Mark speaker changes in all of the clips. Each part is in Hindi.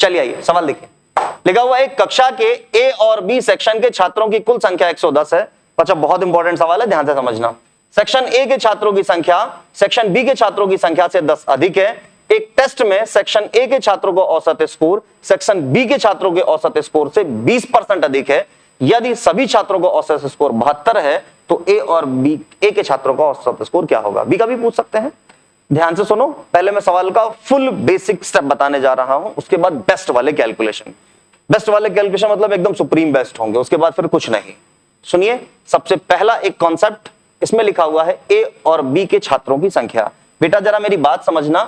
Speaker 1: चलिए आइए सवाल देखिए, लिखा हुआ एक कक्षा के ए और बी सेक्शन के छात्रों की कुल संख्या 110 है। अच्छा बहुत इंपॉर्टेंट सवाल है, ध्यान से समझना। सेक्शन ए के छात्रों की संख्या सेक्शन बी के छात्रों की संख्या से 10 अधिक है। एक टेस्ट में सेक्शन ए के छात्रों को औसत स्कोर सेक्शन बी के छात्रों के औसत स्कोर से 20% अधिक है। यदि सभी छात्रों को औसत स्कोर 72 है तो ए और बी ए के छात्रों का औसत स्कोर क्या होगा? बी का भी पूछ सकते हैं। ध्यान से सुनो, पहले मैं सवाल का फुल बेसिक स्टेप बताने जा रहा हूं, उसके बाद बेस्ट वाले कैलकुलेशन। बेस्ट वाले कैलकुलेशन मतलब एकदम सुप्रीम बेस्ट होंगे, उसके बाद फिर कुछ नहीं। सुनिए, सबसे पहला एक कॉन्सेप्ट इसमें लिखा हुआ है ए और बी के छात्रों की संख्या। बेटा जरा मेरी बात समझना,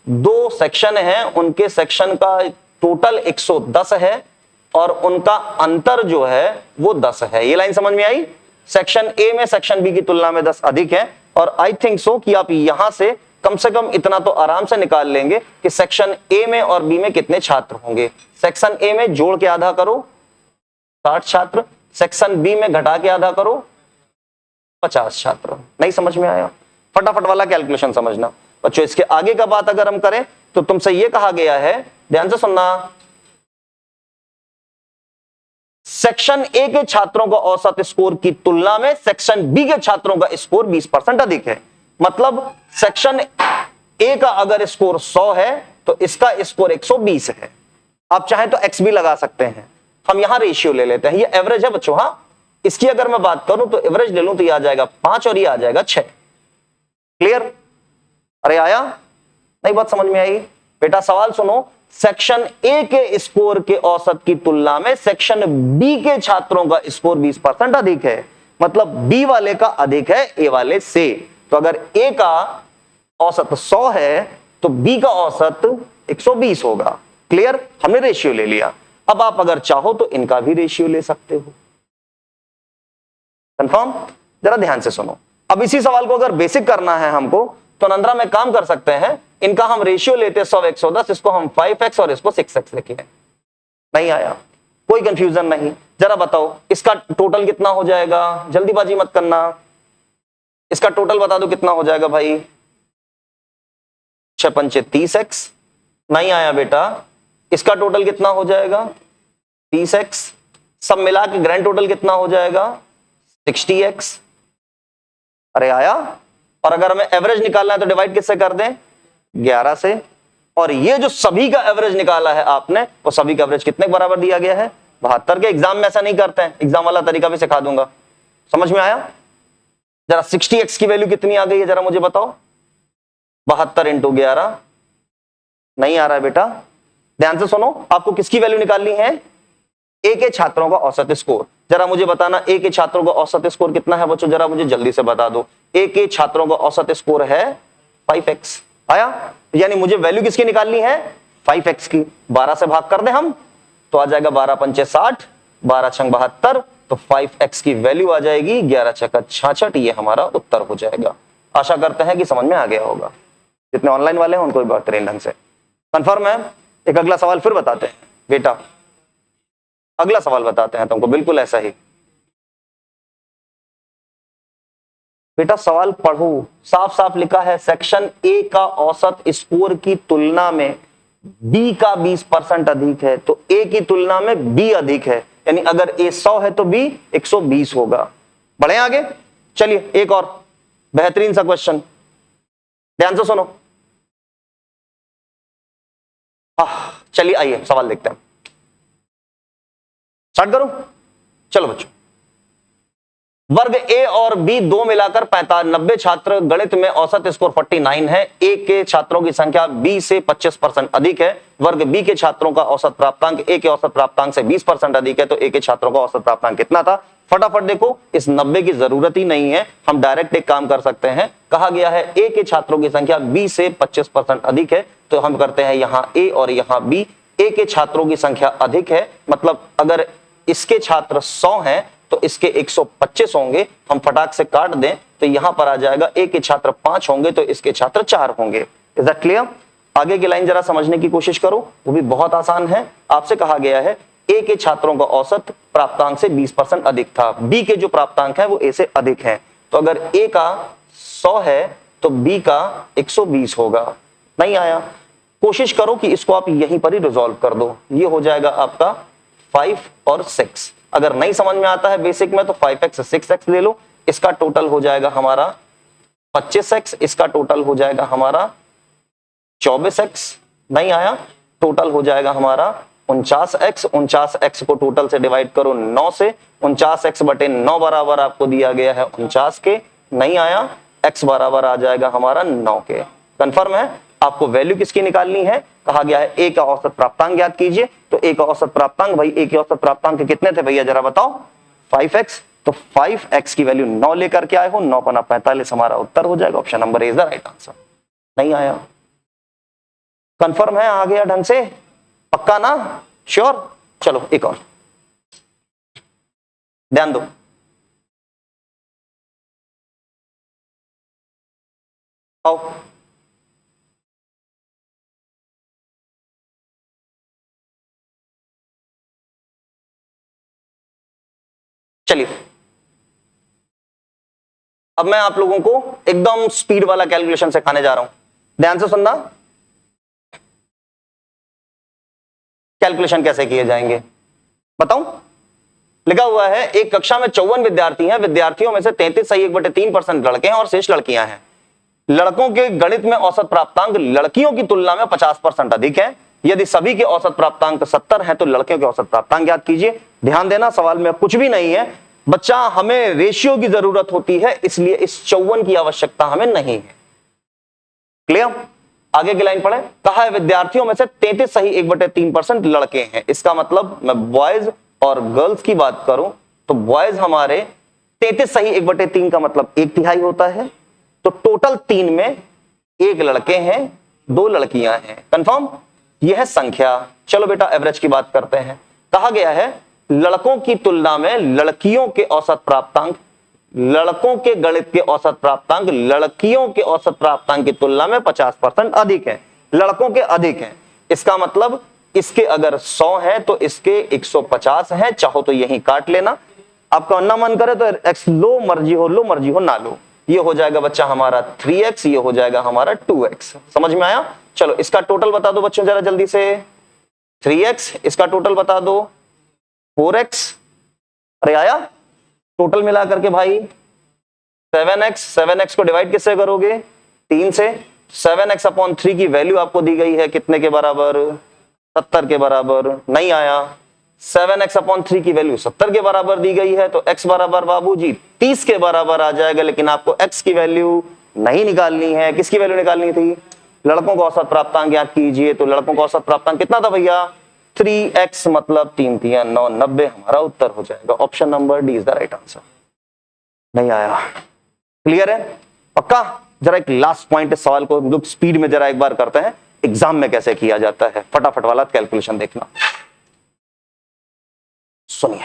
Speaker 1: दो सेक्शन हैं, उनके सेक्शन का टोटल 110 है और उनका अंतर जो है वो 10 है। ये लाइन समझ में आई? सेक्शन ए में सेक्शन बी की तुलना में 10 अधिक है। और आई थिंक सो कि आप यहां से कम इतना तो आराम से निकाल लेंगे कि सेक्शन ए में और बी में कितने छात्र होंगे। सेक्शन ए में जोड़ के आधा करो 60 छात्र, सेक्शन बी में घटा के आधा करो 50 छात्र। नहीं समझ में आया? फटाफट वाला कैलकुलेशन समझना बच्चों। इसके आगे का बात अगर हम करें तो तुमसे यह कहा गया है, ध्यान से सुनना, सेक्शन ए के छात्रों का औसत स्कोर की तुलना में सेक्शन बी के छात्रों का स्कोर 20% अधिक है। मतलब सेक्शन ए का अगर स्कोर 100 है तो इसका स्कोर 120 है। आप चाहें तो एक्स भी लगा सकते हैं, हम यहां रेशियो ले लेते हैं। ये एवरेज है बच्चों। हां, इसकी अगर मैं बात करूं तो एवरेज ले लूं तो ये आ जाएगा 5 और ये आ जाएगा 6। क्लियर? अरे आया? नहीं बात समझ में आई? बेटा सवाल सुनो, सेक्शन ए के स्कोर के औसत की तुलना में सेक्शन बी के छात्रों का स्कोर 20% अधिक है। मतलब बी वाले का अधिक है ए वाले से। तो अगर ए का औसत 100 है तो बी का औसत 120 होगा। क्लियर? हमने रेशियो ले लिया। अब आप अगर चाहो तो इनका भी रेशियो ले सकते हो। कंफर्म? जरा ध्यान से सुनो। अब इसी सवाल को अगर बेसिक करना है हमको तो नंदरा में काम कर सकते हैं, इनका हम रेशियो लेते 100 110, इसको हम 5x और इसको 6x लिखे। नहीं आया? कोई कंफ्यूजन नहीं? जरा बताओ इसका टोटल कितना हो जाएगा? जल्दीबाजी मत करना, इसका टोटल बता दो कितना हो जाएगा भाई? 6 पंचे 30x। नहीं आया बेटा? इसका टोटल कितना हो जाएगा? 30x। सब मिला के ग्रैंड टोटल कितना हो जाएगा? 60x। अरे आया? और अगर हमें एवरेज निकालना है तो डिवाइड किससे कर दें? 11 से। और ये जो सभी का एवरेज निकाला है आपने, वो सभी का एवरेज कितने बराबर दिया गया है? 72 के। एग्जाम में ऐसा नहीं करते हैं, एग्जाम वाला तरीका भी सिखा दूंगा। समझ में आया? जरा 60x की वैल्यू कितनी आ गई है जरा मुझे बताओ? 72 इंटू 11। नहीं आ रहा है बेटा? ध्यान से सुनो, आपको किसकी वैल्यू निकालनी है? ए के छात्रों का औसत स्कोर। जरा मुझे बताना ए के छात्रों का औसत स्कोर कितना है बच्चों? जरा मुझे जल्दी से बता दो। ए के छात्रों का औसत स्कोर है 5x। आया? यानी मुझे वैल्यू किसकी निकालनी है? 5x की। 12 से भाग कर दे हम तो आ जाएगा 12 पंचे 60, 12 छंग 72, तो 5x की वैल्यू आ जाएगी 11 छक्का 66। ये हमारा उत्तर हो जाएगा। आशा करते हैं कि समझ में आ गया होगा। जितने ऑनलाइन वाले हैं उनको भी बेहतरीन ढंग से कंफर्म है। एक अगला सवाल फिर बताते हैं बेटा, अगला सवाल बताते हैं तुमको बिल्कुल ऐसा ही। बेटा सवाल पढ़ो, साफ साफ लिखा है सेक्शन ए का औसत स्कोर की तुलना में बी का 20% अधिक है। तो ए की तुलना में बी अधिक है, यानी अगर ए 100 है तो बी 120 होगा। बढ़े आगे? चलिए एक और बेहतरीन सा क्वेश्चन, ध्यान से सुनो। चलिए आइए सवाल देखते हैं। स्टार्ट करूं? चलो बच्चों, वर्ग ए और बी दो मिलाकर 90 छात्र, गणित में औसत स्कोर 49 है। ए के छात्रों की संख्या बी से 25% अधिक है। वर्ग बी के छात्रों का औसत प्राप्तांक ए के औसत प्राप्तांक से 20% अधिक है। तो ए के छात्रों का औसत प्राप्तांक कितना था? फटाफट देखो, इस 90 की जरूरत ही नहीं है, हम डायरेक्ट एक काम कर सकते हैं। कहा गया है ए के छात्रों की संख्या बी से 25% अधिक है, तो हम करते हैं यहां ए और यहां बी। ए के छात्रों की संख्या अधिक है, मतलब अगर इसके छात्र 100 हैं तो इसके 125 होंगे। हम फटाक से काट दें तो यहां पर आ जाएगा ए के छात्र 5 होंगे तो इसके छात्र 4 होंगे। Is that clear? आगे की लाइन जरा समझने की कोशिश करो, वो भी बहुत आसान है। आपसे कहा गया है ए के छात्रों का औसत प्राप्तांक से 20% अधिक था, बी के जो प्राप्तांक है वो ए से अधिक है। तो अगर ए का 100 है तो बी का 120 होगा। नहीं आया? कोशिश करो कि इसको आप यहीं पर ही रिजॉल्व कर दो। ये हो जाएगा आपका 5 और 6। अगर नहीं समझ में आता है बेसिक में तो 5x 6x ले लो, इसका टोटल हो जाएगा हमारा 25x, इसका टोटल हो जाएगा हमारा 24x, नहीं आया, टोटल हो जाएगा हमारा 49x। 49x को टोटल से डिवाइड करो 9 से, 49x बटे 9 बराबर आपको दिया गया है 49 के, नहीं आया, x बराबर आ जाएगा हमारा 9 के। कंफर्म है? आपको वैल्यू किसकी निकालनी है? कहा गया है a का औसत प्राप्तांक ज्ञात कीजिए। तो a का औसत प्राप्तांक, भाई a के औसत प्राप्तांक कितने थे भैया जरा बताओ? 5x। तो 5x की वैल्यू 9 लेकर के आए हो, 9 पना 45 हमारा उत्तर हो जाएगा। Option number A is the right answer. नहीं आया? कंफर्म है? आ गया ढंग से? पक्का ना? श्योर? चलो एक और ध्यान दो। आओ चलिए, अब मैं आप लोगों को एकदम स्पीड वाला कैलकुलेशन सिखाने जा रहा हूं, ध्यान से सुनना। कैलकुलेशन कैसे किए जाएंगे बताऊं? लिखा हुआ है एक कक्षा में 54 विद्यार्थी हैं, विद्यार्थियों में से 33 सही 1/3% लड़के हैं और शेष लड़कियां हैं। लड़कों के गणित में औसत प्राप्तांक लड़कियों की तुलना में 50% अधिक है। यदि सभी के औसत प्राप्तांक 70 है तो लड़कियों के औसत प्राप्तांक ज्ञात कीजिए। ध्यान देना, सवाल में कुछ भी नहीं है बच्चा, हमें रेशियो की जरूरत होती है, इसलिए इस 54 की आवश्यकता हमें नहीं है। क्लियर? आगे की लाइन पढ़े। कहा है विद्यार्थियों में से 33 सही 1/3% लड़के हैं। इसका मतलब मैं बॉयज और गर्ल्स की बात करूं तो बॉयज हमारे 33 सही 1/3 का मतलब 1/3 होता है। तो टोटल 3 में 1 लड़के हैं 2 लड़कियां हैं। कंफर्म? यह है संख्या। चलो बेटा एवरेज की बात करते हैं। कहा गया है लड़कों की तुलना में लड़कियों के औसत प्राप्तांक, लड़कों के गणित के औसत प्राप्तांक लड़कियों के औसत प्राप्तांक की तुलना में 50% अधिक है, लड़कों के अधिक हैं। इसका मतलब इसके अगर 100 है तो इसके 150 है। चाहो तो यही काट लेना, आपका ना मन करे तो x लो, मर्जी हो ना लो। ये हो जाएगा बच्चा हमारा 3x, ये हो जाएगा हमारा 2x। समझ में आया? चलो इसका टोटल बता दो बच्चों जरा जल्दी से। 3x, इसका टोटल बता दो 4x। अरे आया? टोटल मिला करके भाई 7x। 7x को डिवाइड किससे करोगे? 3 से। 7x अपॉन 3 की वैल्यू आपको दी गई है कितने के बराबर? 70 के बराबर। नहीं आया? 7x अपॉन 3 की वैल्यू 70 के बराबर दी गई है तो x बराबर बाबूजी 30 के बराबर आ जाएगा। लेकिन आपको x की वैल्यू नहीं निकालनी है। किसकी वैल्यू निकालनी थी? लड़कों का औसत प्राप्तांक ज्ञात कीजिए। तो लड़कों का औसत प्राप्तांक कितना था भैया? 3x, मतलब 3 3 9 90 हमारा उत्तर हो जाएगा। Option number D is the right answer. नहीं आया? क्लियर है? पक्का? जरा एक लास्ट पॉइंट इस सवाल को हम लोग स्पीड में जरा एक बार करते हैं, एग्जाम में कैसे किया जाता है। फटाफट वाला कैलकुलेशन देखना, सुनिए।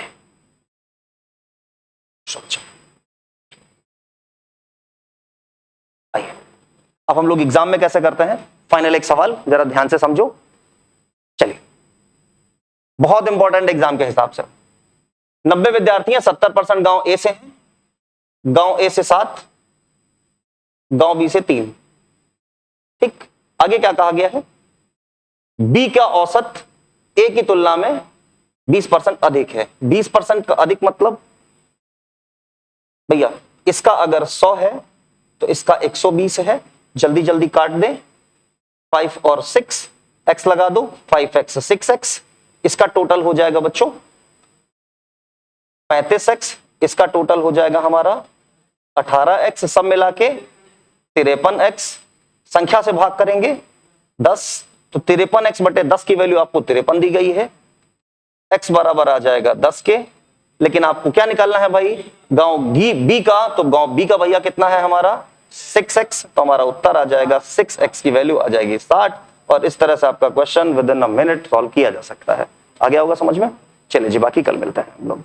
Speaker 1: आइए अब हम लोग एग्जाम में कैसे करते हैं, फाइनल एक सवाल जरा ध्यान से समझो। चलिए, बहुत इंपॉर्टेंट एग्जाम के हिसाब से। 90 विद्यार्थी हैं, 70% गांव ए से हैं, गांव ए से 7, गांव बी से 3। ठीक, आगे क्या कहा गया है? बी का औसत ए की तुलना में 20% अधिक है। 20% का अधिक मतलब भैया इसका अगर 100 है तो इसका 120 है। जल्दी जल्दी काट दें। 5 और 6 x लगा दो, 5x 6x। इसका टोटल हो जाएगा बच्चों 35x। इसका टोटल हो जाएगा हमारा 18x। सब मिला के 53x। संख्या से भाग करेंगे 10, तो 53x बटे 10 की वैल्यू आपको 53 दी गई है। x बराबर आ जाएगा 10 के। लेकिन आपको क्या निकालना है भाई? गांव बी का। तो गांव बी का भैया कितना है हमारा? 6x। तो हमारा उत्तर आ जाएगा 6x की वैल्यू आ जाएगी 60। और इस तरह से आपका question with in a minute solve किया जा सकता है। आ गया होगा समझ में? चलिए जी, बाकी कल मिलते हैं हम लोग।